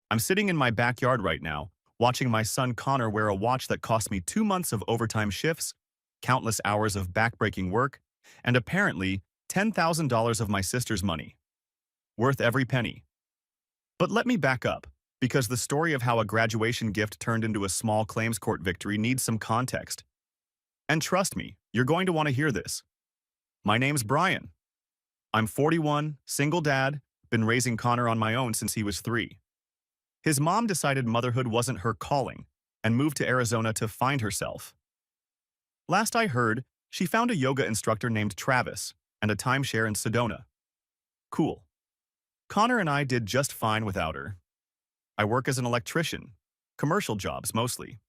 I'm sitting in my backyard right now, watching my son Connor wear a watch that cost me 2 months of overtime shifts, countless hours of backbreaking work, and apparently $10,000 of my sister's money. Worth every penny. But let me back up, because the story of how a graduation gift turned into a small claims court victory needs some context. And trust me, you're going to want to hear this. My name's Brian. I'm 41, single dad, been raising Connor on my own since he was 3. His mom decided motherhood wasn't her calling and moved to Arizona to find herself. Last I heard, she found a yoga instructor named Travis and a timeshare in Sedona. Cool. Connor and I did just fine without her. I work as an electrician, commercial jobs mostly.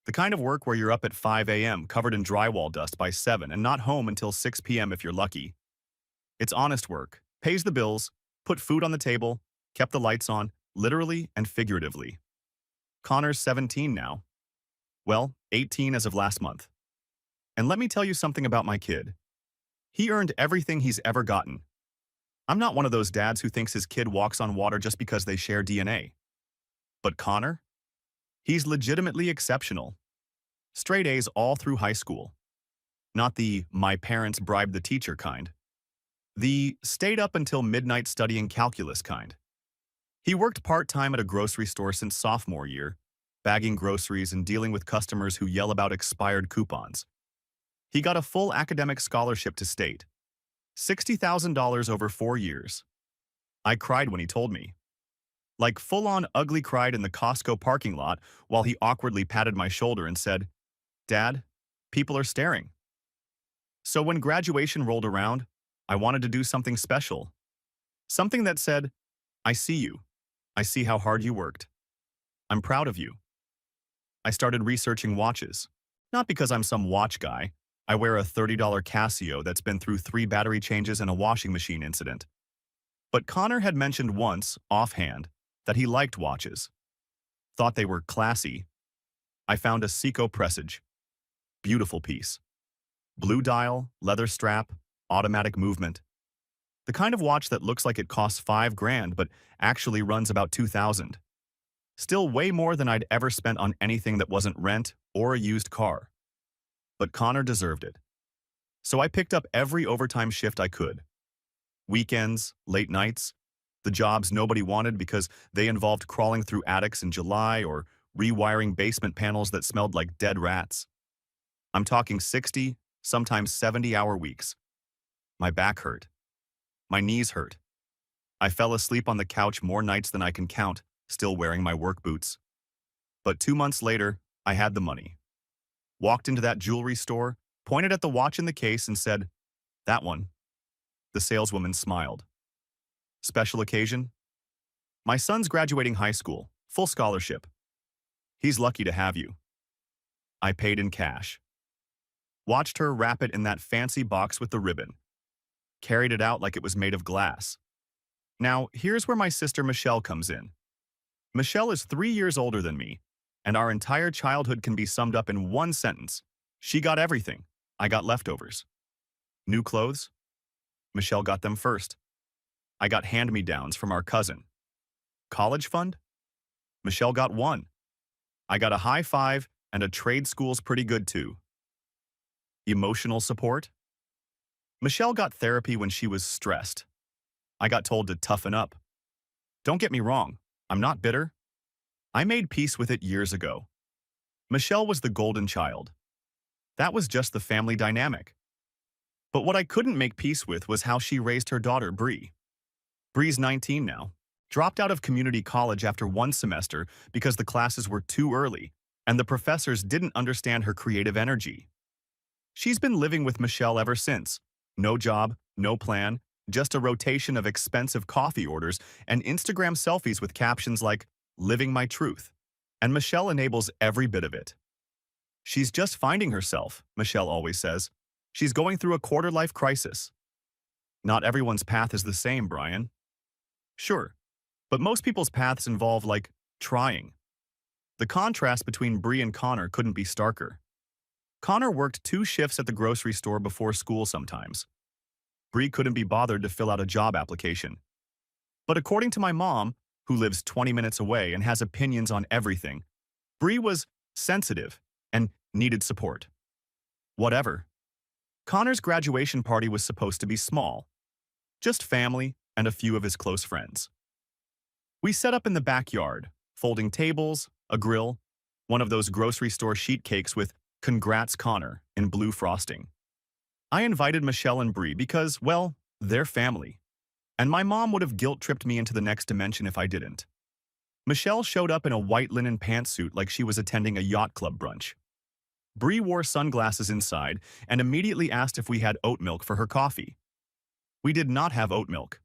The kind of work where you're up at 5 a.m. covered in drywall dust by 7 and not home until 6 p.m. if you're lucky. It's honest work, pays the bills, put food on the table, kept the lights on, literally and figuratively. Connor's 17 now. Well, 18 as of last month. And let me tell you something about my kid. He earned everything he's ever gotten. I'm not one of those dads who thinks his kid walks on water just because they share DNA. But Connor? He's legitimately exceptional. Straight A's all through high school. Not the "my parents bribed the teacher" kind. The stayed up until midnight studying calculus kind. He worked part-time at a grocery store since sophomore year, bagging groceries and dealing with customers who yell about expired coupons. He got a full academic scholarship to state. $60,000 over 4 years. I cried when he told me. Like full-on ugly cried in the Costco parking lot while he awkwardly patted my shoulder and said, "Dad, people are staring." So when graduation rolled around, I wanted to do something special. Something that said, "I see you. I see how hard you worked. I'm proud of you." I started researching watches. Not because I'm some watch guy. I wear a $30 Casio that's been through 3 battery changes and a washing machine incident. But Connor had mentioned once, offhand, that he liked watches. Thought they were classy. I found a Seiko Presage. Beautiful piece. Blue dial, leather strap, automatic movement. The kind of watch that looks like it costs $5,000 but actually runs about 2,000. Still way more than I'd ever spent on anything that wasn't rent or a used car. But Connor deserved it. So I picked up every overtime shift I could. Weekends, late nights, the jobs nobody wanted because they involved crawling through attics in July or rewiring basement panels that smelled like dead rats. I'm talking 60, sometimes 70-hour weeks. My back hurt. My knees hurt. I fell asleep on the couch more nights than I can count, still wearing my work boots. But 2 months later, I had the money. Walked into that jewelry store, pointed at the watch in the case and said, "That one." The saleswoman smiled. Special occasion? My son's graduating high school, full scholarship. He's lucky to have you. I paid in cash. Watched her wrap it in that fancy box with the ribbon. Carried it out like it was made of glass. Now, here's where my sister Michelle comes in. Michelle is 3 years older than me, and our entire childhood can be summed up in one sentence. She got everything. I got leftovers. New clothes? Michelle got them first. I got hand-me-downs from our cousin. College fund? Michelle got one. I got a high five, and a trade school's pretty good too. Emotional support? Michelle got therapy when she was stressed. I got told to toughen up. Don't get me wrong, I'm not bitter. I made peace with it years ago. Michelle was the golden child. That was just the family dynamic. But what I couldn't make peace with was how she raised her daughter, Bree. Bree's 19 now, dropped out of community college after 1 semester because the classes were too early and the professors didn't understand her creative energy. She's been living with Michelle ever since. No job, no plan, just a rotation of expensive coffee orders and Instagram selfies with captions like, "Living my truth." And Michelle enables every bit of it. She's just finding herself, Michelle always says. She's going through a quarter-life crisis. Not everyone's path is the same, Brian. Sure, but most people's paths involve, like, trying. The contrast between Bree and Connor couldn't be starker. Connor worked 2 shifts at the grocery store before school sometimes. Bree couldn't be bothered to fill out a job application. But according to my mom, who lives 20 minutes away and has opinions on everything. Bree was sensitive and needed support. Whatever. Connor's graduation party was supposed to be small. Just family and a few of his close friends. We set up in the backyard, folding tables, a grill, one of those grocery store sheet cakes with "Congrats Connor" in blue frosting. I invited Michelle and Bree because, well, they're family. And my mom would have guilt-tripped me into the next dimension if I didn't. Michelle showed up in a white linen pantsuit like she was attending a yacht club brunch. Bree wore sunglasses inside and immediately asked if we had oat milk for her coffee. We did not have oat milk.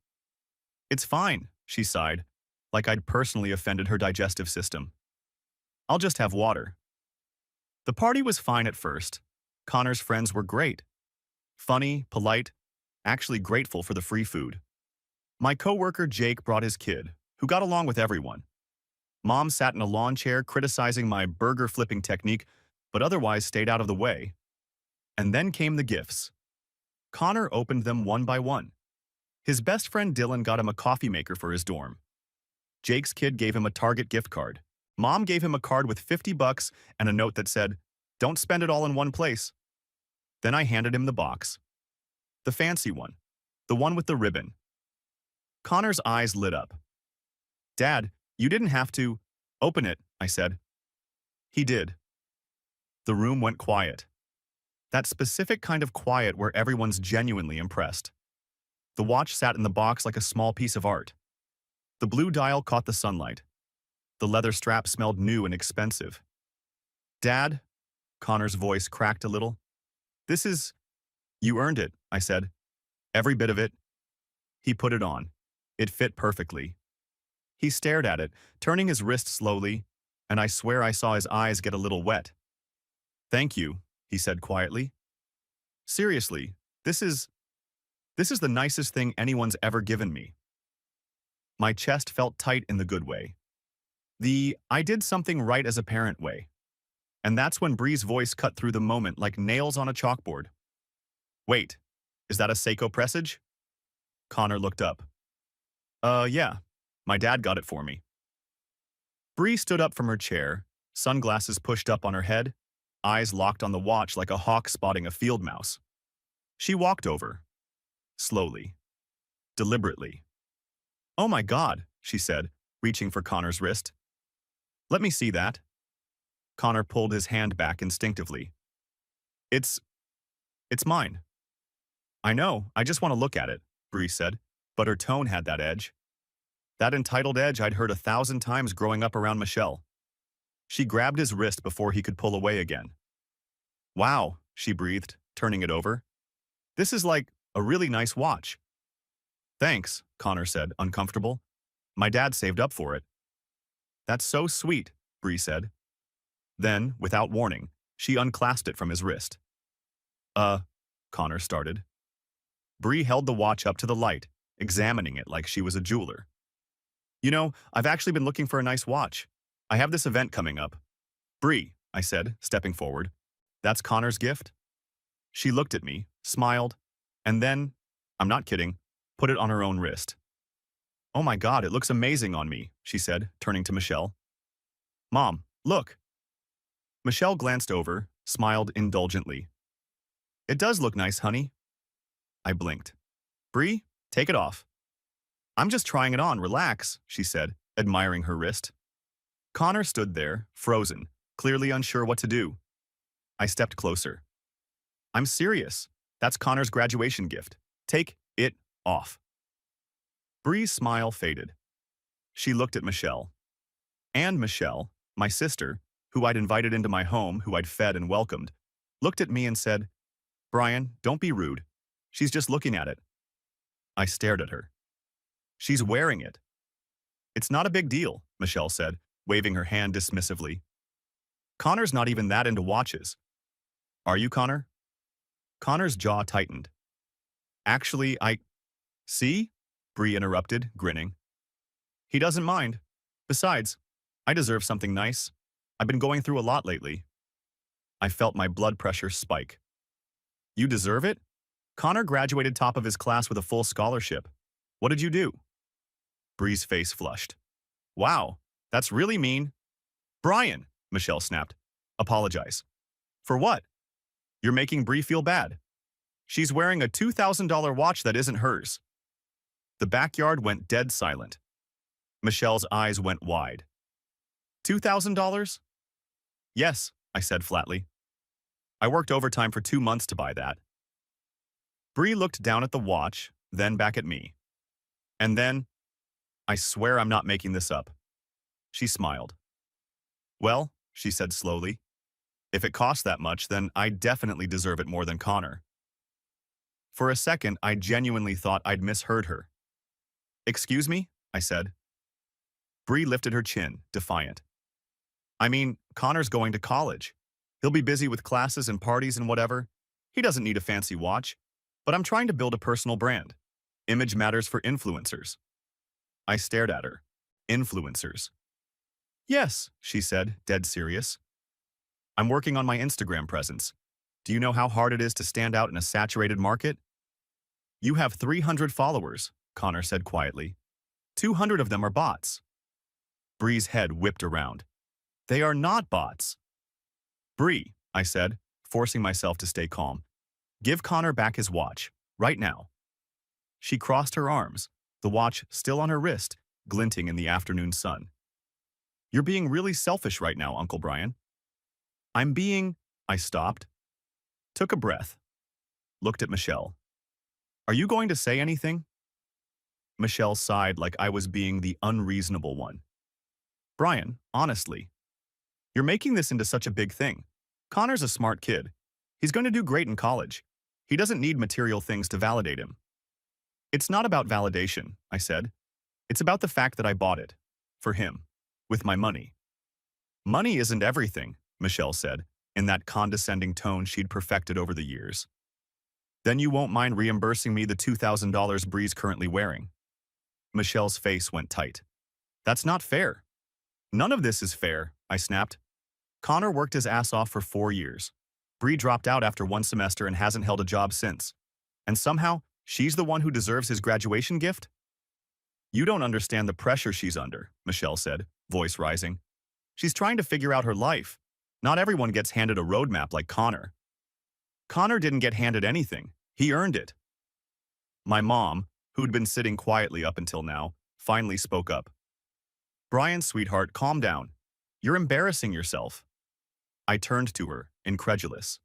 "It's fine," she sighed, like I'd personally offended her digestive system. "I'll just have water." The party was fine at first. Connor's friends were great. Funny, polite, actually grateful for the free food. My coworker Jake brought his kid, who got along with everyone. Mom sat in a lawn chair criticizing my burger flipping technique, but otherwise stayed out of the way. And then came the gifts. Connor opened them one by one. His best friend Dylan got him a coffee maker for his dorm. Jake's kid gave him a Target gift card. Mom gave him a card with $50 and a note that said, "Don't spend it all in one place." Then I handed him the box. The fancy one. The one with the ribbon. Connor's eyes lit up. "Dad, you didn't have to." "Open it," I said. He did. The room went quiet. That specific kind of quiet where everyone's genuinely impressed. The watch sat in the box like a small piece of art. The blue dial caught the sunlight. The leather strap smelled new and expensive. "Dad," Connor's voice cracked a little. "This is—" "You earned it," I said. "Every bit of it." He put it on. It fit perfectly. He stared at it, turning his wrist slowly, and I swear I saw his eyes get a little wet. "Thank you," he said quietly. "Seriously, this is the nicest thing anyone's ever given me." My chest felt tight in the good way. The "I did something right as a parent" way. And that's when Bree's voice cut through the moment like nails on a chalkboard. "Wait, is that a Seiko presage?" Connor looked up. Yeah, my dad got it for me." Bree stood up from her chair, sunglasses pushed up on her head, eyes locked on the watch like a hawk spotting a field mouse. She walked over. Slowly. Deliberately. "Oh my God," she said, reaching for Connor's wrist. "Let me see that." Connor pulled his hand back instinctively. It's mine." "I know, I just want to look at it," Bree said, but her tone had that edge. That entitled edge I'd heard 1,000 times growing up around Michelle. She grabbed his wrist before he could pull away again. "Wow," she breathed, turning it over. "This is like a really nice watch." "Thanks," Connor said, uncomfortable. "My dad saved up for it." "That's so sweet," Bree said. Then, without warning, she unclasped it from his wrist. Connor started. Bree held the watch up to the light, examining it like she was a jeweler. "You know, I've actually been looking for a nice watch. I have this event coming up." "Bree," I said, stepping forward. "That's Connor's gift?" She looked at me, smiled, and then, I'm not kidding, put it on her own wrist. "Oh my God, it looks amazing on me," she said, turning to Michelle. "Mom, look." Michelle glanced over, smiled indulgently. "It does look nice, honey." I blinked. "Bree, take it off." "I'm just trying it on, relax," she said, admiring her wrist. Connor stood there, frozen, clearly unsure what to do. I stepped closer. "I'm serious. That's Connor's graduation gift. Take it off." Bree's smile faded. She looked at Michelle. And Michelle, my sister, who I'd invited into my home, who I'd fed and welcomed, looked at me and said, "Brian, don't be rude. She's just looking at it." I stared at her. "She's wearing it." "It's not a big deal," Michelle said, waving her hand dismissively. "Connor's not even that into watches." "Are you, Connor?" Connor's jaw tightened. "Actually, See?" Bree interrupted, grinning. "He doesn't mind. Besides, I deserve something nice. I've been going through a lot lately." I felt my blood pressure spike. "You deserve it? Connor graduated top of his class with a full scholarship. What did you do?" Bree's face flushed. Wow, that's really mean. Brian, Michelle snapped. Apologize. For what? You're making Bree feel bad. She's wearing a $2,000 watch that isn't hers. The backyard went dead silent. Michelle's eyes went wide. $2,000? Yes, I said flatly. I worked overtime for 2 months to buy that. Bree looked down at the watch, then back at me. And then, I swear I'm not making this up. She smiled. Well, she said slowly, if it costs that much, then I definitely deserve it more than Connor. For a second, I genuinely thought I'd misheard her. Excuse me? I said. Bree lifted her chin, defiant. I mean, Connor's going to college. He'll be busy with classes and parties and whatever. He doesn't need a fancy watch. But I'm trying to build a personal brand. Image matters for influencers. I stared at her. Influencers. Yes, she said, dead serious. I'm working on my Instagram presence. Do you know how hard it is to stand out in a saturated market? You have 300 followers, Connor said quietly. 200 of them are bots. Bree's head whipped around. They are not bots. Bree, I said, forcing myself to stay calm. Give Connor back his watch, right now. She crossed her arms, the watch still on her wrist, glinting in the afternoon sun. You're being really selfish right now, Uncle Brian. I stopped, took a breath, looked at Michelle. Are you going to say anything? Michelle sighed like I was being the unreasonable one. Brian, honestly, you're making this into such a big thing. Connor's a smart kid. He's going to do great in college. He doesn't need material things to validate him. It's not about validation, I said. It's about the fact that I bought it. For him. With my money. Money isn't everything, Michelle said, in that condescending tone she'd perfected over the years. Then you won't mind reimbursing me the $2,000 Bree's currently wearing. Michelle's face went tight. That's not fair. None of this is fair, I snapped. Connor worked his ass off for 4 years. Bree dropped out after 1 semester and hasn't held a job since. And somehow, she's the one who deserves his graduation gift? You don't understand the pressure she's under, Michelle said, voice rising. She's trying to figure out her life. Not everyone gets handed a roadmap like Connor. Connor didn't get handed anything. He earned it. My mom, who'd been sitting quietly up until now, finally spoke up. Brian, sweetheart, calm down. You're embarrassing yourself. I turned to her, incredulous.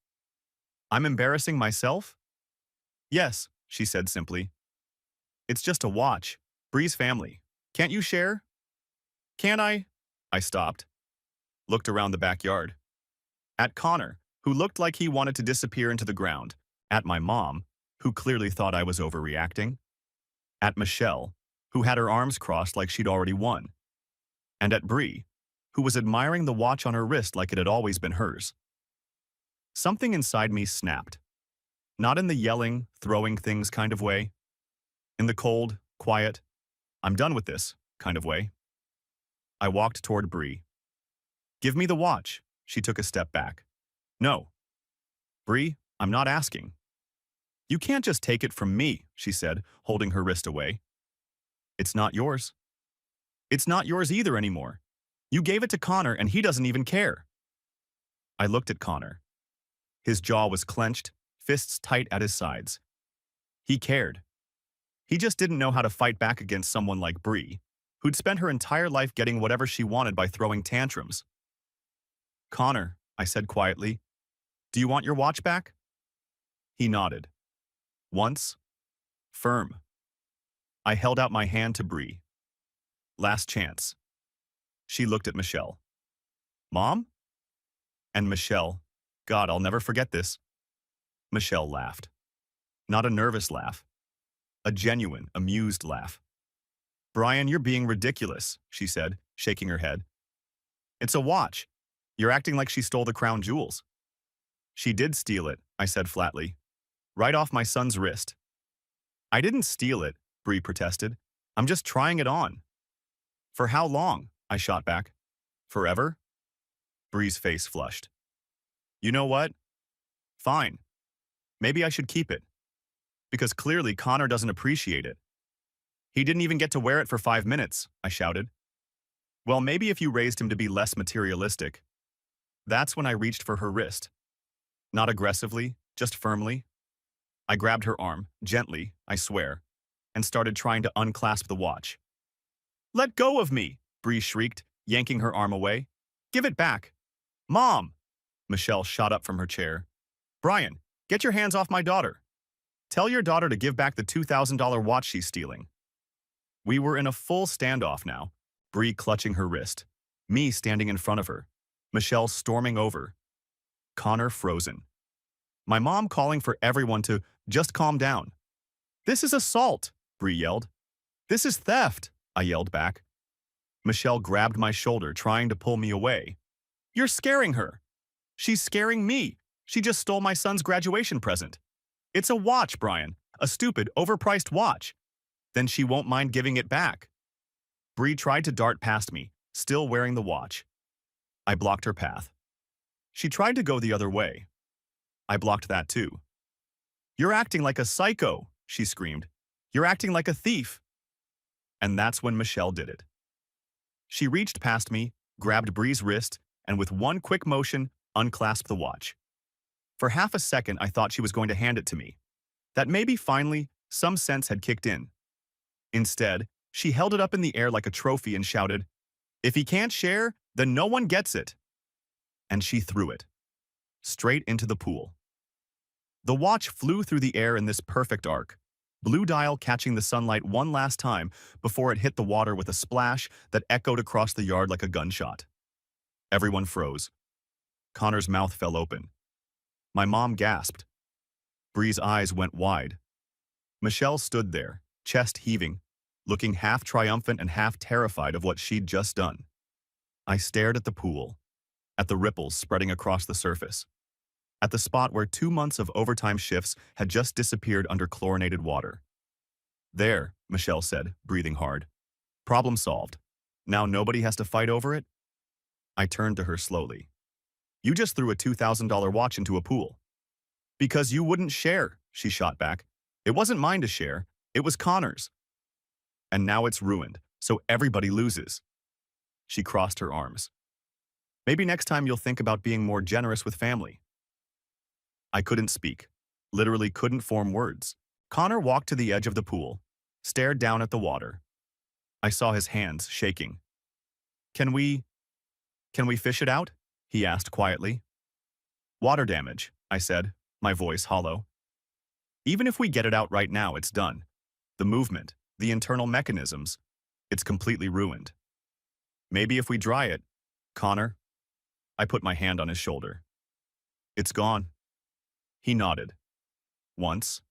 I'm embarrassing myself? Yes, she said simply. It's just a watch. Bree's family. Can't you share? Can I? I stopped. Looked around the backyard. At Connor, who looked like he wanted to disappear into the ground. At my mom, who clearly thought I was overreacting. At Michelle, who had her arms crossed like she'd already won. And at Bree, who was admiring the watch on her wrist like it had always been hers. Something inside me snapped. Not in the yelling, throwing things kind of way. In the cold, quiet, I'm done with this kind of way. I walked toward Bree. Give me the watch. She took a step back. No. Bree, I'm not asking. You can't just take it from me, she said, holding her wrist away. It's not yours. It's not yours either anymore. You gave it to Connor and he doesn't even care. I looked at Connor. His jaw was clenched, fists tight at his sides. He cared. He just didn't know how to fight back against someone like Bree, who'd spent her entire life getting whatever she wanted by throwing tantrums. Connor, I said quietly, do you want your watch back? He nodded. Once. Firm. I held out my hand to Bree. Last chance. She looked at Michelle. Mom? And Michelle, God, I'll never forget this. Michelle laughed. Not a nervous laugh. A genuine, amused laugh. Brian, you're being ridiculous, she said, shaking her head. It's a watch. You're acting like she stole the crown jewels. She did steal it, I said flatly. Right off my son's wrist. I didn't steal it, Bree protested. I'm just trying it on. For how long? I shot back. Forever? Bree's face flushed. You know what? Fine. Maybe I should keep it. Because clearly Connor doesn't appreciate it. He didn't even get to wear it for 5 minutes, I shouted. Well, maybe if you raised him to be less materialistic. That's when I reached for her wrist. Not aggressively, just firmly. I grabbed her arm, gently, I swear, and started trying to unclasp the watch. Let go of me, Bree shrieked, yanking her arm away. Give it back. Mom! Michelle shot up from her chair. Brian, get your hands off my daughter. Tell your daughter to give back the $2,000 watch she's stealing. We were in a full standoff now, Bree clutching her wrist, me standing in front of her, Michelle storming over, Connor frozen. My mom calling for everyone to just calm down. This is assault, Bree yelled. This is theft, I yelled back. Michelle grabbed my shoulder, trying to pull me away. You're scaring her. She's scaring me. She just stole my son's graduation present. It's a watch, Brian, a stupid, overpriced watch. Then she won't mind giving it back. Bree tried to dart past me, still wearing the watch. I blocked her path. She tried to go the other way. I blocked that too. You're acting like a psycho, she screamed. You're acting like a thief. And that's when Michelle did it. She reached past me, grabbed Bree's wrist, and with one quick motion, unclasped the watch. For half a second, I thought she was going to hand it to me. That maybe finally, some sense had kicked in. Instead, she held it up in the air like a trophy and shouted, If he can't share, then no one gets it. And she threw it. Straight into the pool. The watch flew through the air in this perfect arc, blue dial catching the sunlight one last time before it hit the water with a splash that echoed across the yard like a gunshot. Everyone froze. Connor's mouth fell open. My mom gasped. Bree's eyes went wide. Michelle stood there, chest heaving, looking half triumphant and half terrified of what she'd just done. I stared at the pool, at the ripples spreading across the surface, at the spot where 2 months of overtime shifts had just disappeared under chlorinated water. There, Michelle said, breathing hard. Problem solved. Now nobody has to fight over it? I turned to her slowly. You just threw a $2,000 watch into a pool. Because you wouldn't share, she shot back. It wasn't mine to share, it was Connor's. And now it's ruined, so everybody loses. She crossed her arms. Maybe next time you'll think about being more generous with family. I couldn't speak, literally couldn't form words. Connor walked to the edge of the pool, stared down at the water. I saw his hands shaking. Can we fish it out? He asked quietly. Water damage, I said, my voice hollow. Even if we get it out right now, it's done. The movement, the internal mechanisms, it's completely ruined. Maybe if we dry it, Connor. I put my hand on his shoulder. It's gone. He nodded. Once.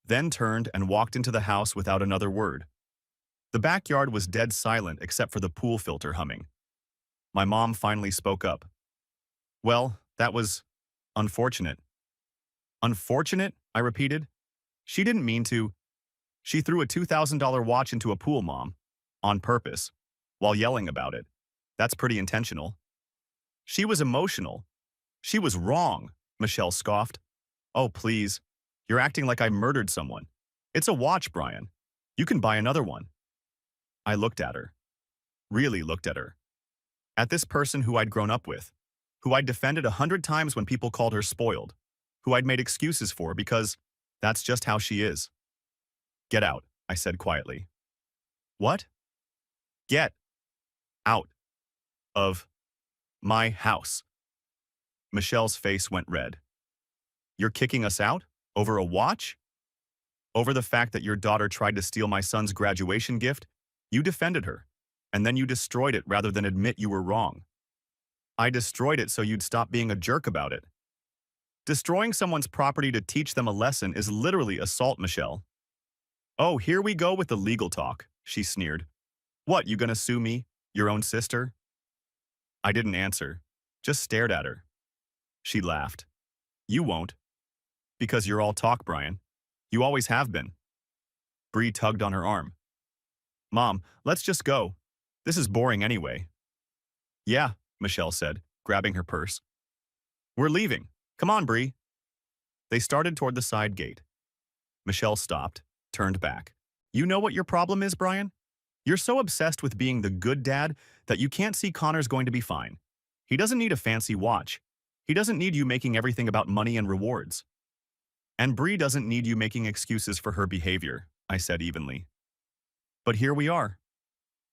Then turned and walked into the house without another word. The backyard was dead silent except for the pool filter humming. My mom finally spoke up. Well, that was unfortunate. Unfortunate? I repeated. She didn't mean to. She threw a $2,000 watch into a pool, Mom, on purpose, while yelling about it. That's pretty intentional. She was emotional. She was wrong, Michelle scoffed. Oh, please. You're acting like I murdered someone. It's a watch, Brian. You can buy another one. I looked at her. Really looked at her. At this person who I'd grown up with, who I'd defended 100 times when people called her spoiled, who I'd made excuses for because that's just how she is. Get out, I said quietly. What? Get out of my house. Michelle's face went red. You're kicking us out? Over a watch? Over the fact that your daughter tried to steal my son's graduation gift? You defended her, and then you destroyed it rather than admit you were wrong. I destroyed it so you'd stop being a jerk about it. Destroying someone's property to teach them a lesson is literally assault, Michelle. Oh, here we go with the legal talk, she sneered. What, you gonna sue me? Your own sister? I didn't answer, just stared at her. She laughed. You won't. Because you're all talk, Brian. You always have been. Bree tugged on her arm. Mom, let's just go. This is boring anyway. Yeah, Michelle said, grabbing her purse. We're leaving. Come on, Bree. They started toward the side gate. Michelle stopped, turned back. You know what your problem is, Brian? You're so obsessed with being the good dad that you can't see Connor's going to be fine. He doesn't need a fancy watch. He doesn't need you making everything about money and rewards. And Bree doesn't need you making excuses for her behavior, I said evenly. But here we are.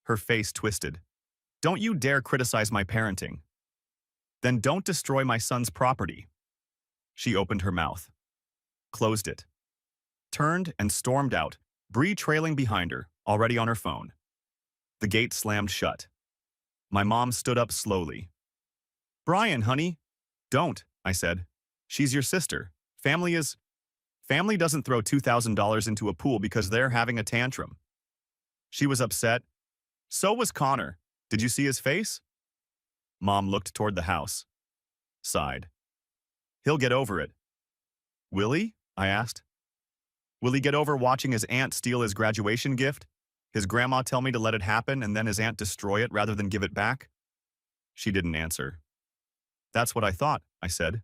Her face twisted. Don't you dare criticize my parenting. Then don't destroy my son's property. She opened her mouth, closed it, turned and stormed out, Bree trailing behind her, already on her phone. The gate slammed shut. My mom stood up slowly. Brian, honey. Don't, I said. She's your sister. Family doesn't throw $2,000 into a pool because they're having a tantrum. She was upset. So was Connor. Did you see his face? Mom looked toward the house. Sighed. He'll get over it. Will he? I asked. Will he get over watching his aunt steal his graduation gift? His grandma tell me to let it happen and then his aunt destroy it rather than give it back? She didn't answer. That's what I thought, I said.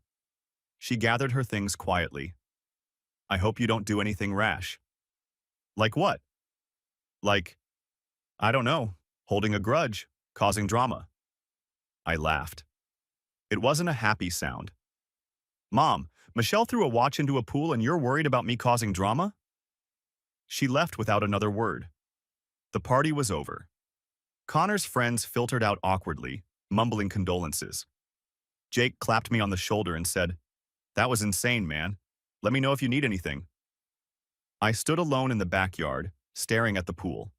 She gathered her things quietly. I hope you don't do anything rash. Like what? Like, I don't know, holding a grudge, causing drama. I laughed. It wasn't a happy sound. Mom, Michelle threw a watch into a pool and you're worried about me causing drama? She left without another word. The party was over. Connor's friends filtered out awkwardly, mumbling condolences. Jake clapped me on the shoulder and said, That was insane, man. Let me know if you need anything. I stood alone in the backyard, staring at the pool.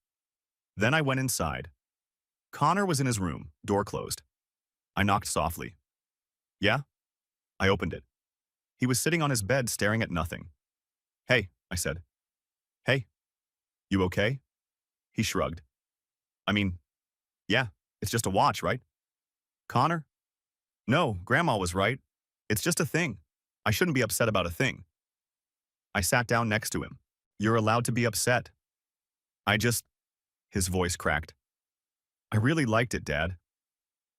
Then I went inside. Connor was in his room, door closed. I knocked softly. Yeah? I opened it. He was sitting on his bed staring at nothing. Hey, I said. Hey, you okay? He shrugged. I mean, yeah, it's just a watch, right? Connor? No, Grandma was right. It's just a thing. I shouldn't be upset about a thing. I sat down next to him. You're allowed to be upset. His voice cracked. I really liked it, Dad.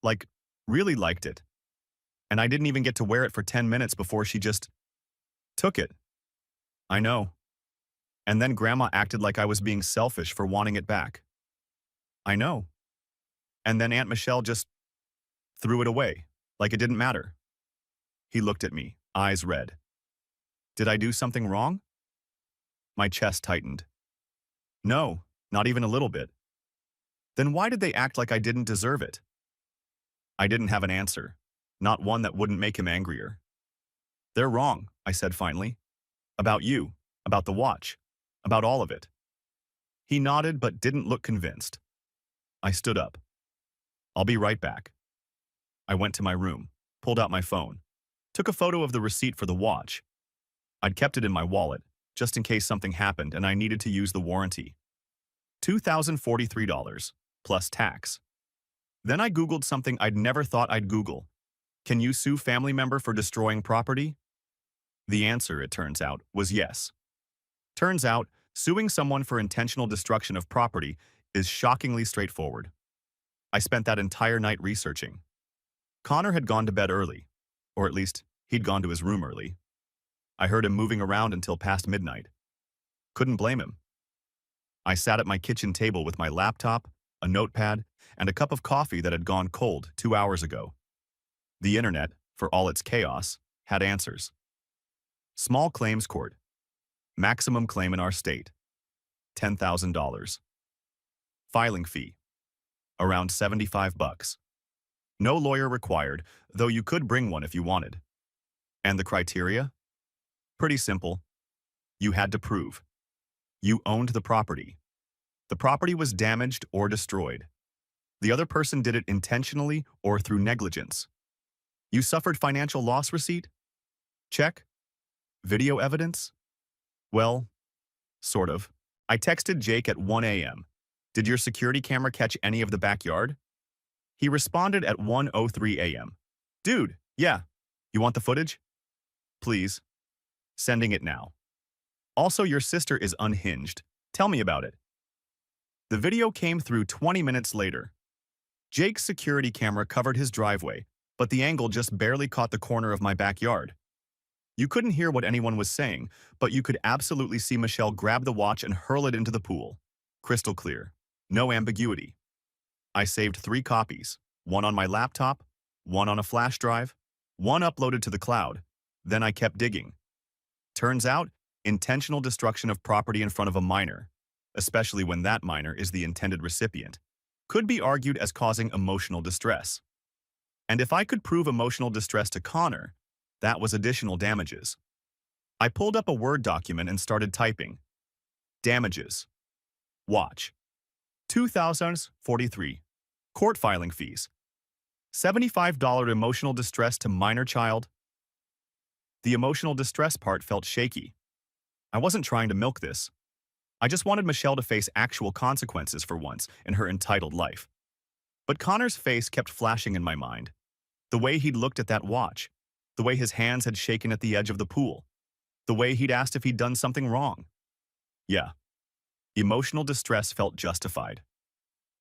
Like, really liked it. And I didn't even get to wear it for 10 minutes before she just took it. I know. And then Grandma acted like I was being selfish for wanting it back. I know. And then Aunt Michelle just threw it away, like it didn't matter. He looked at me, eyes red. Did I do something wrong? My chest tightened. No, not even a little bit. Then why did they act like I didn't deserve it? I didn't have an answer, not one that wouldn't make him angrier. They're wrong, I said finally. About you, about the watch, about all of it. He nodded but didn't look convinced. I stood up. I'll be right back. I went to my room, pulled out my phone, took a photo of the receipt for the watch. I'd kept it in my wallet, just in case something happened and I needed to use the warranty. $2,043, plus tax. Then I Googled something I'd never thought I'd Google. Can you sue family member for destroying property? The answer, it turns out, was yes. Turns out, suing someone for intentional destruction of property is shockingly straightforward. I spent that entire night researching. Connor had gone to bed early, or at least he'd gone to his room early. I heard him moving around until past midnight. Couldn't blame him. I sat at my kitchen table with my laptop, a notepad, and a cup of coffee that had gone cold 2 hours ago. The internet, for all its chaos, had answers. Small claims court. Maximum claim in our state. $10,000. Filing fee. Around $75. No lawyer required, though you could bring one if you wanted. And the criteria? Pretty simple. You had to prove. You owned the property. The property was damaged or destroyed. The other person did it intentionally or through negligence. You suffered financial loss receipt? Check. Video evidence? Well, sort of. I texted Jake at 1 a.m. Did your security camera catch any of the backyard? He responded at 1:03 a.m. Dude, yeah. You want the footage? Please. Sending it now. Also, your sister is unhinged. Tell me about it. The video came through 20 minutes later. Jake's security camera covered his driveway, but the angle just barely caught the corner of my backyard. You couldn't hear what anyone was saying, but you could absolutely see Michelle grab the watch and hurl it into the pool. Crystal clear. No ambiguity. I saved 3 copies, one on my laptop, one on a flash drive, one uploaded to the cloud. Then I kept digging. Turns out, intentional destruction of property in front of a minor, especially when that minor is the intended recipient, could be argued as causing emotional distress. And if I could prove emotional distress to Connor, that was additional damages. I pulled up a Word document and started typing. Damages. Watch. 2043. Court filing fees. $75 emotional distress to minor child. The emotional distress part felt shaky. I wasn't trying to milk this. I just wanted Michelle to face actual consequences for once in her entitled life. But Connor's face kept flashing in my mind. The way he'd looked at that watch. The way his hands had shaken at the edge of the pool. The way he'd asked if he'd done something wrong. Yeah. Emotional distress felt justified.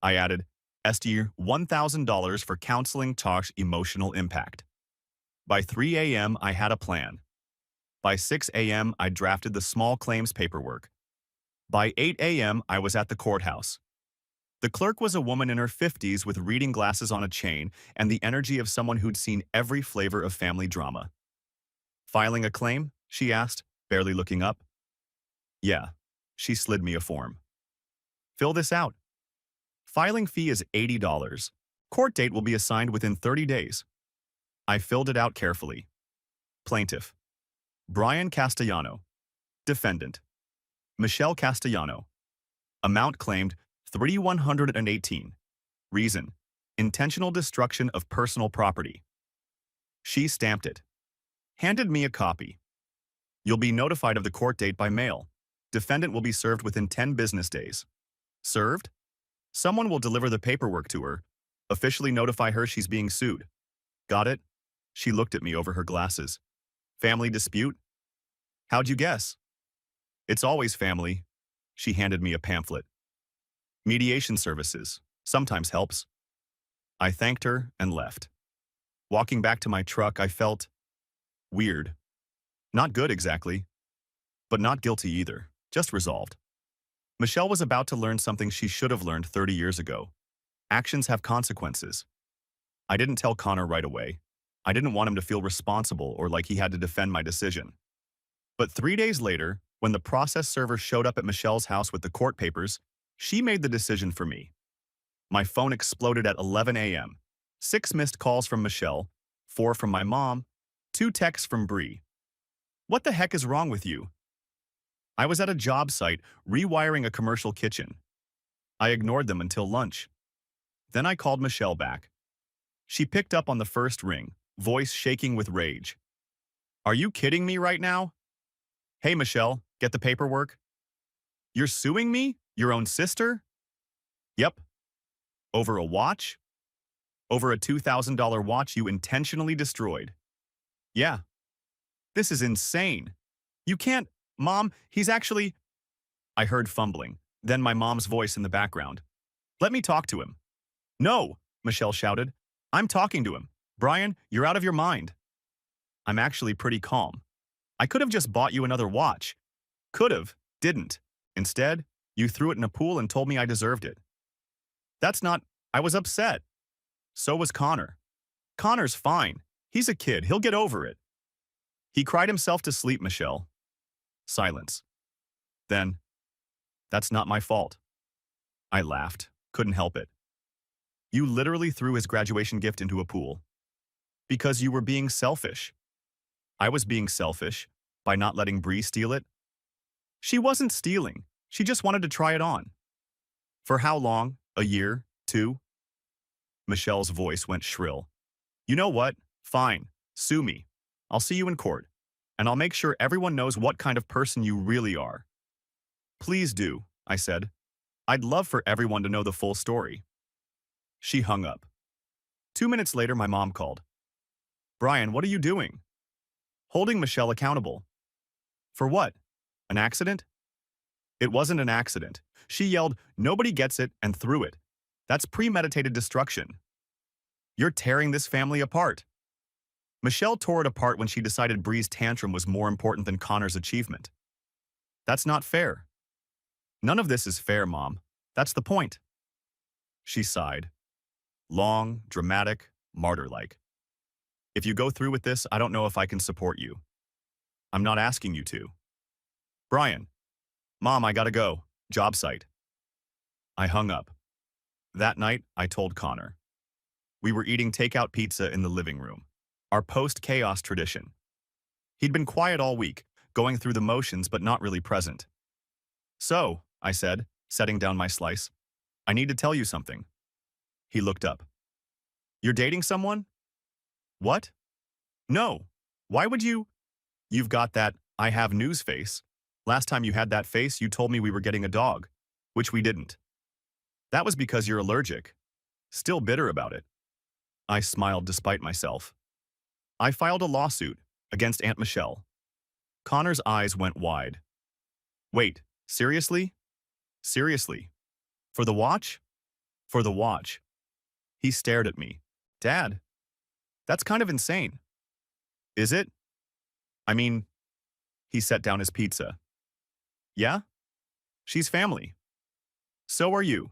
I added, $1,000 for counseling talks emotional impact. By 3 a.m., I had a plan. By 6 a.m., I drafted the small claims paperwork. By 8 a.m., I was at the courthouse. The clerk was a woman in her 50s with reading glasses on a chain and the energy of someone who'd seen every flavor of family drama. Filing a claim? She asked, barely looking up. Yeah. She slid me a form. Fill this out. Filing fee is $80. Court date will be assigned within 30 days. I filled it out carefully. Plaintiff. Brian Castellano. Defendant. Michelle Castellano. Amount claimed, $3,118. Reason. Intentional destruction of personal property. She stamped it. Handed me a copy. You'll be notified of the court date by mail. Defendant will be served within 10 business days. Served? Someone will deliver the paperwork to her, officially notify her she's being sued. Got it? She looked at me over her glasses. Family dispute? How'd you guess? It's always family. She handed me a pamphlet. Mediation services. Sometimes helps. I thanked her and left. Walking back to my truck, I felt weird. Not good exactly, but not guilty either, just resolved. Michelle was about to learn something she should have learned 30 years ago. Actions have consequences. I didn't tell Connor right away. I didn't want him to feel responsible or like he had to defend my decision. But 3 days later, when the process server showed up at Michelle's house with the court papers, she made the decision for me. My phone exploded at 11 a.m. 6 missed calls from Michelle, 4 from my mom, 2 texts from Bree. What the heck is wrong with you? I was at a job site rewiring a commercial kitchen. I ignored them until lunch. Then I called Michelle back. She picked up on the first ring, voice shaking with rage. Are you kidding me right now? Hey, Michelle, get the paperwork? You're suing me? Your own sister? Yep. Over a watch? Over a $2,000 watch you intentionally destroyed. Yeah. This is insane. You can't, Mom, he's actually… I heard fumbling, then my mom's voice in the background. Let me talk to him. No, Michelle shouted. I'm talking to him. Brian, you're out of your mind. I'm actually pretty calm. I could have just bought you another watch. Could have, didn't. Instead, you threw it in a pool and told me I deserved it. That's not… I was upset. So was Connor. Connor's fine. He's a kid. He'll get over it. He cried himself to sleep, Michelle. Silence. Then, that's not my fault. I laughed. Couldn't help it. You literally threw his graduation gift into a pool. Because you were being selfish. I was being selfish by not letting Bree steal it. She wasn't stealing. She just wanted to try it on. For how long? A year? 2? Michelle's voice went shrill. You know what? Fine. Sue me. I'll see you in court. And I'll make sure everyone knows what kind of person you really are. Please do, I said. I'd love for everyone to know the full story. She hung up. 2 minutes later, my mom called. Brian, what are you doing? Holding Michelle accountable. For what? An accident? It wasn't an accident. She yelled, nobody gets it, and threw it. That's premeditated destruction. You're tearing this family apart. Michelle tore it apart when she decided Bree's tantrum was more important than Connor's achievement. That's not fair. None of this is fair, Mom. That's the point. She sighed. Long, dramatic, martyr-like. If you go through with this, I don't know if I can support you. I'm not asking you to. Brian. Mom, I gotta go. Job site. I hung up. That night, I told Connor. We were eating takeout pizza in the living room. Our post-chaos tradition. He'd been quiet all week, going through the motions but not really present. So, I said, setting down my slice, I need to tell you something. He looked up. You're dating someone? What? No. Why would you? You've got that I have news face. Last time you had that face, you told me we were getting a dog, which we didn't. That was because you're allergic. Still bitter about it. I smiled despite myself. I filed a lawsuit against Aunt Michelle. Connor's eyes went wide. Wait, seriously? Seriously? For the watch? For the watch. He stared at me. Dad, that's kind of insane. Is it? I mean, he set down his pizza. Yeah? She's family. So are you.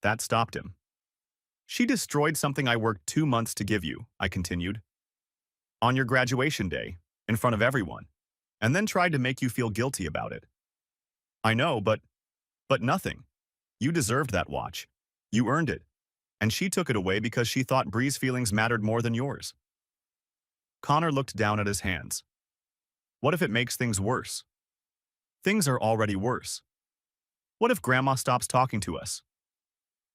That stopped him. She destroyed something I worked 2 months to give you, I continued. On your graduation day, in front of everyone, and then tried to make you feel guilty about it. I know, but nothing. You deserved that watch. You earned it. And she took it away because she thought Bree's feelings mattered more than yours. Connor looked down at his hands. What if it makes things worse? Things are already worse. What if Grandma stops talking to us?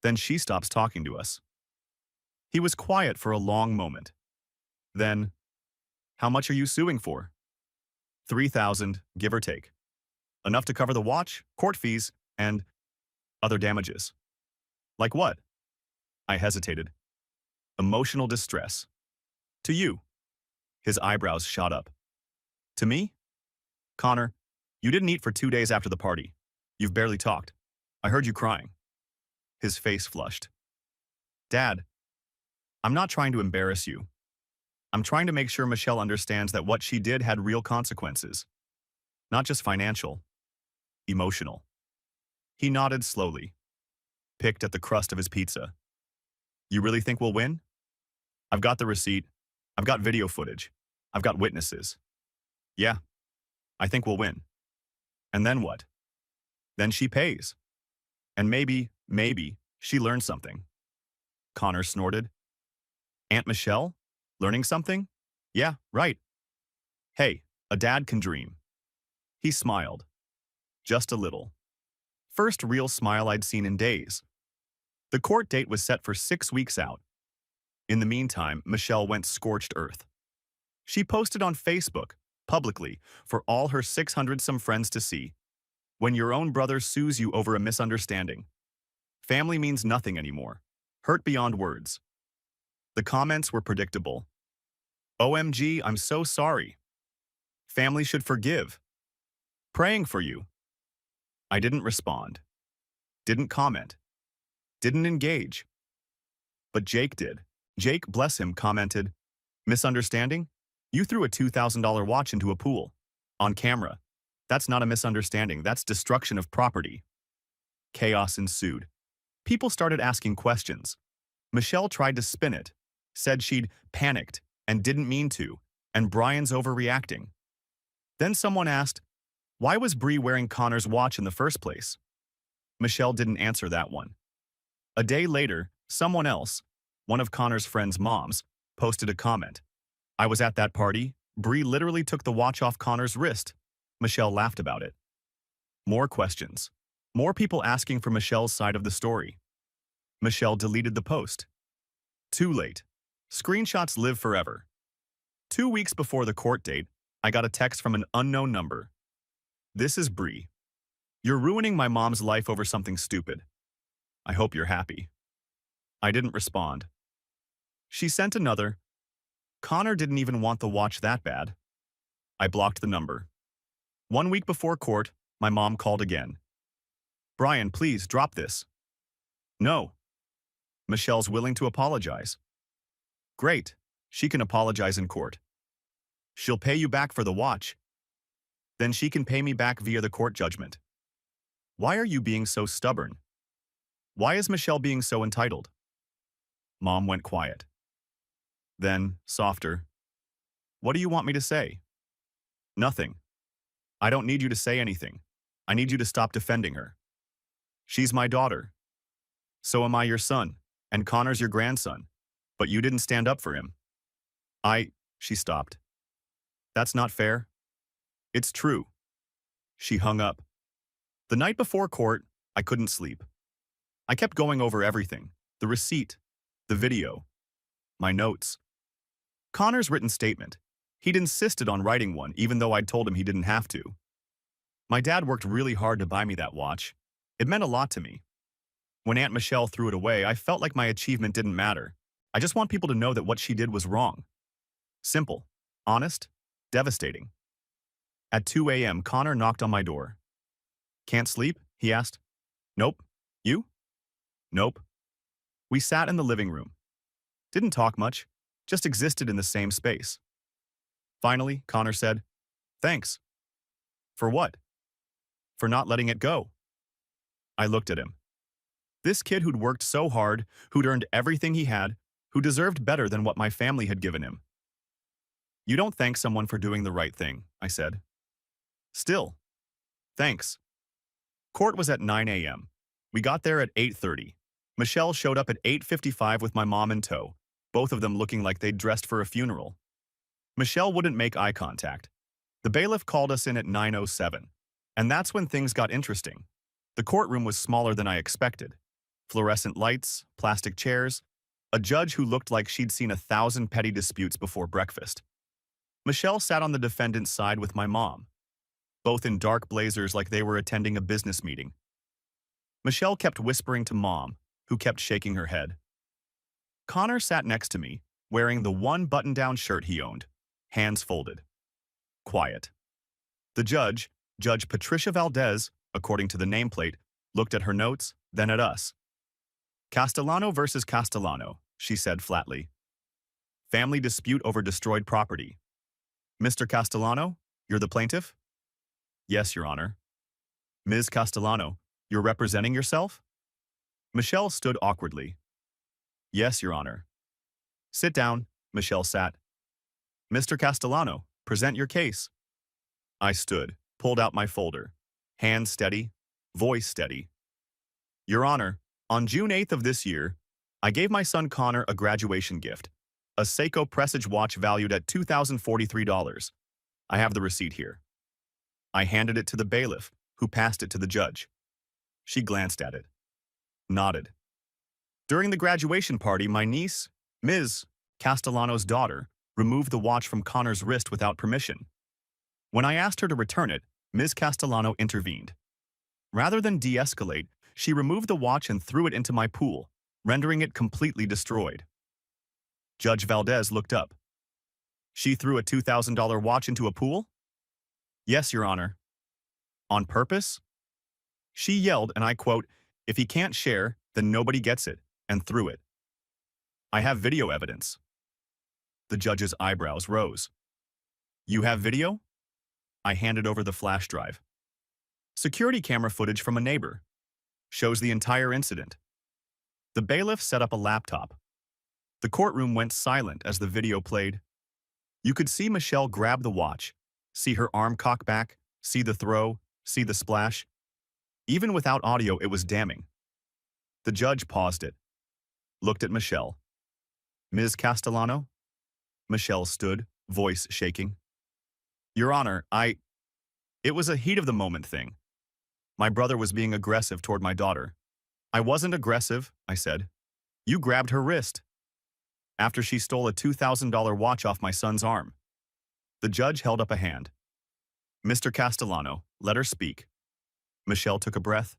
Then she stops talking to us. He was quiet for a long moment. Then, how much are you suing for? $3,000, give or take. Enough to cover the watch, court fees, and other damages. Like what? I hesitated. Emotional distress. To you. His eyebrows shot up. To me? Connor, you didn't eat for 2 days after the party. You've barely talked. I heard you crying. His face flushed. Dad, I'm not trying to embarrass you. I'm trying to make sure Michelle understands that what she did had real consequences. Not just financial. Emotional. He nodded slowly. Picked at the crust of his pizza. You really think we'll win? I've got the receipt. I've got video footage. I've got witnesses. Yeah, I think we'll win. And then what? Then she pays. And maybe, she learns something. Connor snorted. Aunt Michelle? Learning something? Yeah, right. Hey, a dad can dream. He smiled. Just a little. First real smile I'd seen in days. The court date was set for 6 weeks out. In the meantime, Michelle went scorched earth. She posted on Facebook, publicly, for all her 600-some friends to see. When your own brother sues you over a misunderstanding. Family means nothing anymore. Hurt beyond words. The comments were predictable. OMG, I'm so sorry. Family should forgive. Praying for you. I didn't respond. Didn't comment. Didn't engage. But Jake did. Jake, bless him, commented, misunderstanding? You threw a $2,000 watch into a pool. On camera. That's not a misunderstanding, that's destruction of property. Chaos ensued. People started asking questions. Michelle tried to spin it, said she'd panicked and didn't mean to, and Brian's overreacting. Then someone asked, why was Bree wearing Connor's watch in the first place? Michelle didn't answer that one. A day later, someone else, one of Connor's friends' moms, posted a comment. I was at that party. Bree literally took the watch off Connor's wrist. Michelle laughed about it. More questions. More people asking for Michelle's side of the story. Michelle deleted the post. Too late. Screenshots live forever. 2 weeks before the court date, I got a text from an unknown number. This is Bree. You're ruining my mom's life over something stupid. I hope you're happy. I didn't respond. She sent another. Connor didn't even want the watch that bad. I blocked the number. 1 week before court, my mom called again. Brian, please drop this. No. Michelle's willing to apologize. Great. She can apologize in court. She'll pay you back for the watch. Then she can pay me back via the court judgment. Why are you being so stubborn? Why is Michelle being so entitled? Mom went quiet. Then, softer. What do you want me to say? Nothing. I don't need you to say anything. I need you to stop defending her. She's my daughter. So am I your son, and Connor's your grandson. But you didn't stand up for him. She stopped. That's not fair. It's true. She hung up. The night before court, I couldn't sleep. I kept going over everything. The receipt, the video, my notes. Connor's written statement. He'd insisted on writing one, even though I'd told him he didn't have to. My dad worked really hard to buy me that watch. It meant a lot to me. When Aunt Michelle threw it away, I felt like my achievement didn't matter. I just want people to know that what she did was wrong. Simple, honest, devastating. At 2 a.m., Connor knocked on my door. Can't sleep? He asked. Nope. You? Nope. We sat in the living room. Didn't talk much, just existed in the same space. Finally, Connor said, Thanks. For what? For not letting it go. I looked at him. This kid who'd worked so hard, who'd earned everything he had, who deserved better than what my family had given him. You don't thank someone for doing the right thing, I said. Still, thanks. Court was at 9 a.m. We got there at 8:30. Michelle showed up at 8:55 with my mom in tow, both of them looking like they'd dressed for a funeral. Michelle wouldn't make eye contact. The bailiff called us in at 9:07, and that's when things got interesting. The courtroom was smaller than I expected. Fluorescent lights, plastic chairs, a judge who looked like she'd seen 1,000 petty disputes before breakfast. Michelle sat on the defendant's side with my mom, both in dark blazers like they were attending a business meeting. Michelle kept whispering to Mom, who kept shaking her head. Connor sat next to me, wearing the one button-down shirt he owned, hands folded. Quiet. The judge, Judge Patricia Valdez, according to the nameplate, looked at her notes, then at us. Castellano versus Castellano, she said flatly. Family dispute over destroyed property. Mr. Castellano, you're the plaintiff? Yes, Your Honor. Ms. Castellano, you're representing yourself? Michelle stood awkwardly. Yes, Your Honor. Sit down, Michelle sat. Mr. Castellano, present your case. I stood, pulled out my folder. Hand steady, voice steady. Your Honor, on June 8th of this year, I gave my son Connor a graduation gift, a Seiko Presage watch valued at $2,043. I have the receipt here. I handed it to the bailiff, who passed it to the judge. She glanced at it, nodded. During the graduation party, my niece, Ms. Castellano's daughter, removed the watch from Connor's wrist without permission. When I asked her to return it, Ms. Castellano intervened. Rather than de-escalate, she removed the watch and threw it into my pool, rendering it completely destroyed. Judge Valdez looked up. She threw a $2,000 watch into a pool? Yes, Your Honor. On purpose? She yelled, and I quote, "If he can't share, then nobody gets it," and threw it. I have video evidence. The judge's eyebrows rose. You have video? I handed over the flash drive. Security camera footage from a neighbor. Shows the entire incident. The bailiff set up a laptop. The courtroom went silent as the video played. You could see Michelle grab the watch, see her arm cock back, see the throw, see the splash. Even without audio, it was damning. The judge paused it, looked at Michelle. Ms. Castellano? Michelle stood, voice shaking. Your Honor, It was a heat-of-the-moment thing. My brother was being aggressive toward my daughter. I wasn't aggressive, I said. You grabbed her wrist. After she stole a $2,000 watch off my son's arm. The judge held up a hand. Mr. Castellano, let her speak. Michelle took a breath.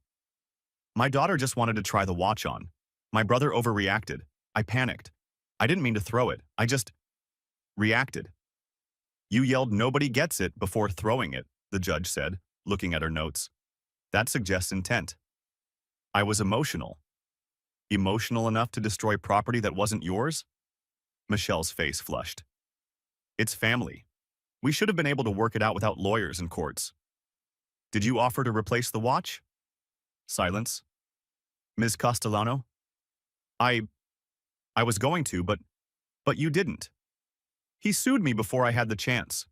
My daughter just wanted to try the watch on. My brother overreacted. I panicked. I didn't mean to throw it. I just reacted. You yelled, "Nobody gets it," before throwing it, the judge said, looking at her notes. That suggests intent. I was emotional. Emotional enough to destroy property that wasn't yours? Michelle's face flushed. It's family. We should have been able to work it out without lawyers and courts. Did you offer to replace the watch? Silence. Ms. Castellano? I I was going to, but you didn't. He sued me before I had the chance.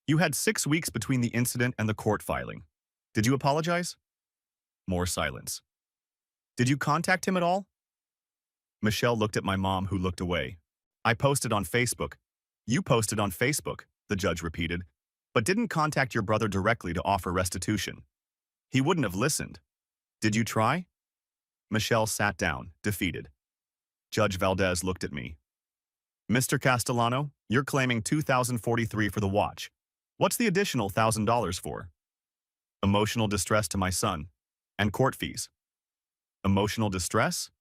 You had 6 weeks between the incident and the court filing. Did you apologize? More silence. Did you contact him at all? Michelle looked at my mom, who looked away. I posted on Facebook. You posted on Facebook, the judge repeated, but didn't contact your brother directly to offer restitution. He wouldn't have listened. Did you try? Michelle sat down, defeated. Judge Valdez looked at me. Mr. Castellano, you're claiming $2,043 for the watch. What's the additional $1,000 for? Emotional distress to my son, and court fees. Emotional distress?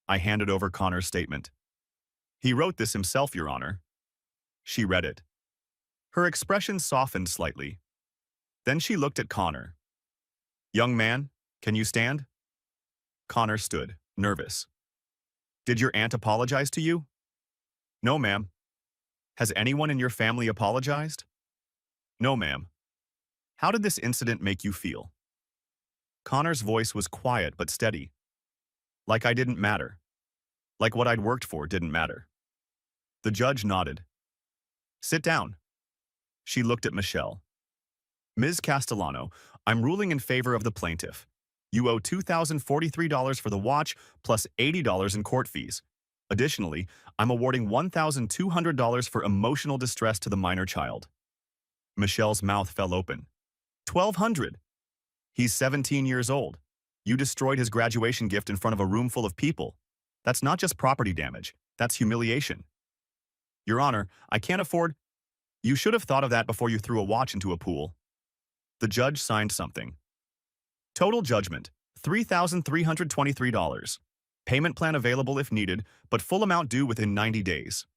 I handed over Connor's statement. He wrote this himself, Your Honor. She read it. Her expression softened slightly. Then she looked at Connor. Young man, can you stand? Connor stood, nervous. Did your aunt apologize to you? No, ma'am. Has anyone in your family apologized? No, ma'am. How did this incident make you feel? Connor's voice was quiet but steady. Like I didn't matter. Like what I'd worked for didn't matter. The judge nodded. Sit down. She looked at Michelle. Ms. Castellano, I'm ruling in favor of the plaintiff. You owe $2,043 for the watch plus $80 in court fees. Additionally, I'm awarding $1,200 for emotional distress to the minor child. Michelle's mouth fell open. $1,200. He's 17 years old. You destroyed his graduation gift in front of a room full of people. That's not just property damage. That's humiliation. Your Honor, I can't afford... You should have thought of that before you threw a watch into a pool. The judge signed something. Total judgment, $3,323. Payment plan available if needed, but full amount due within 90 days.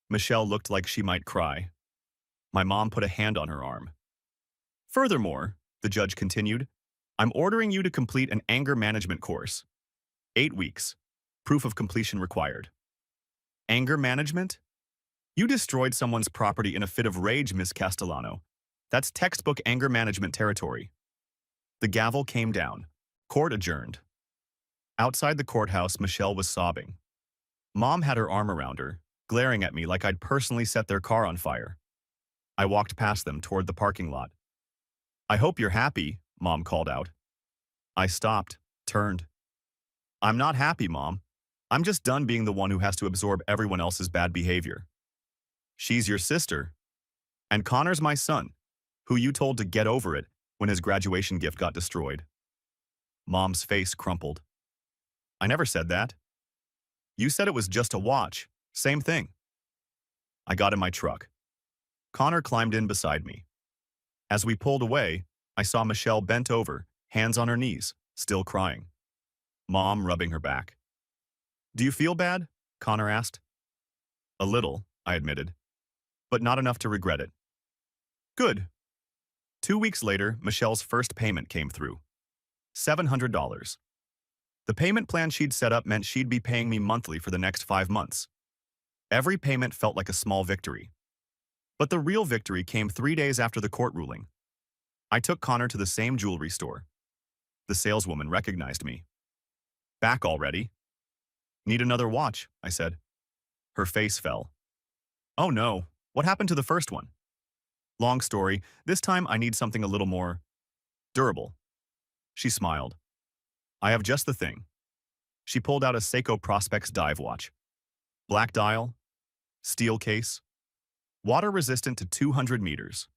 Michelle looked like she might cry. My mom put a hand on her arm. Furthermore, the judge continued, I'm ordering you to complete an anger management course. 8 weeks. Proof of completion required. Anger management? You destroyed someone's property in a fit of rage, Miss Castellano. That's textbook anger management territory. The gavel came down. Court adjourned. Outside the courthouse, Michelle was sobbing. Mom had her arm around her, glaring at me like I'd personally set their car on fire. I walked past them toward the parking lot. I hope you're happy, Mom called out. I stopped, turned. I'm not happy, Mom. I'm just done being the one who has to absorb everyone else's bad behavior. She's your sister. And Connor's my son, who you told to get over it when his graduation gift got destroyed. Mom's face crumpled. I never said that. You said it was just a watch. Same thing. I got in my truck. Connor climbed in beside me. As we pulled away, I saw Michelle bent over, hands on her knees, still crying. Mom rubbing her back. Do you feel bad? Connor asked. A little, I admitted, but not enough to regret it. Good. 2 weeks later, Michelle's first payment came through. $700. The payment plan she'd set up meant she'd be paying me monthly for the next 5 months. Every payment felt like a small victory. But the real victory came 3 days after the court ruling. I took Connor to the same jewelry store. The saleswoman recognized me. Back already? Need another watch, I said. Her face fell. Oh no, what happened to the first one? Long story, this time I need something a little more durable. She smiled. I have just the thing. She pulled out a Seiko Prospex dive watch. Black dial, steel case, water resistant to 200 meters.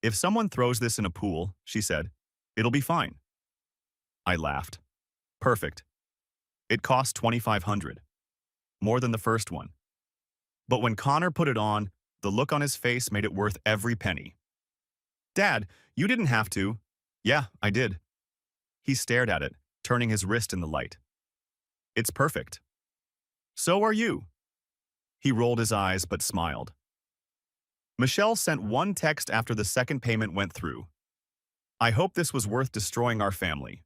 If someone throws this in a pool, she said, it'll be fine. I laughed. Perfect. It cost $2,500, more than the first one. But when Connor put it on, the look on his face made it worth every penny. Dad, you didn't have to. Yeah, I did. He stared at it, turning his wrist in the light. It's perfect. So are you. He rolled his eyes but smiled. Michelle sent one text after the second payment went through. I hope this was worth destroying our family.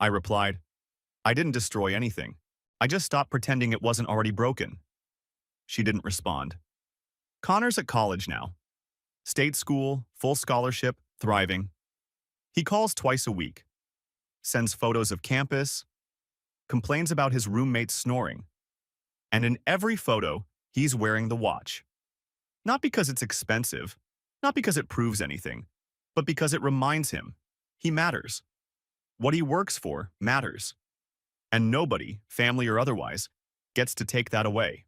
I replied, I didn't destroy anything. I just stopped pretending it wasn't already broken. She didn't respond. Connor's at college now. State school, full scholarship, thriving. He calls twice a week. sends photos of campus, complains about his roommates snoring, and in every photo, he's wearing the watch. Not because it's expensive, not because it proves anything, but because it reminds him he matters. What he works for matters. And nobody, family or otherwise, gets to take that away.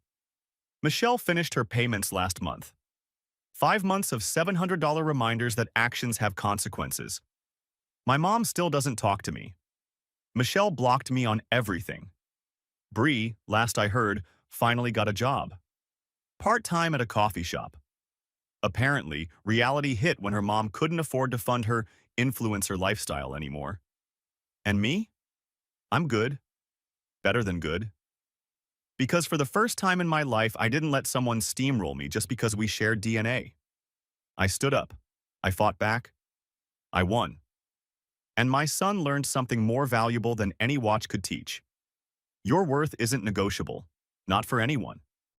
Michelle finished her payments last month. 5 months of $700 reminders that actions have consequences. My mom still doesn't talk to me. Michelle blocked me on everything. Bree, last I heard, finally got a job. Part-time at a coffee shop. Apparently, reality hit when her mom couldn't afford to fund her influencer lifestyle anymore. And me? I'm good. Better than good. Because for the first time in my life, I didn't let someone steamroll me just because we shared DNA. I stood up. I fought back. I won. And my son learned something more valuable than any watch could teach. Your worth isn't negotiable. Not for anyone.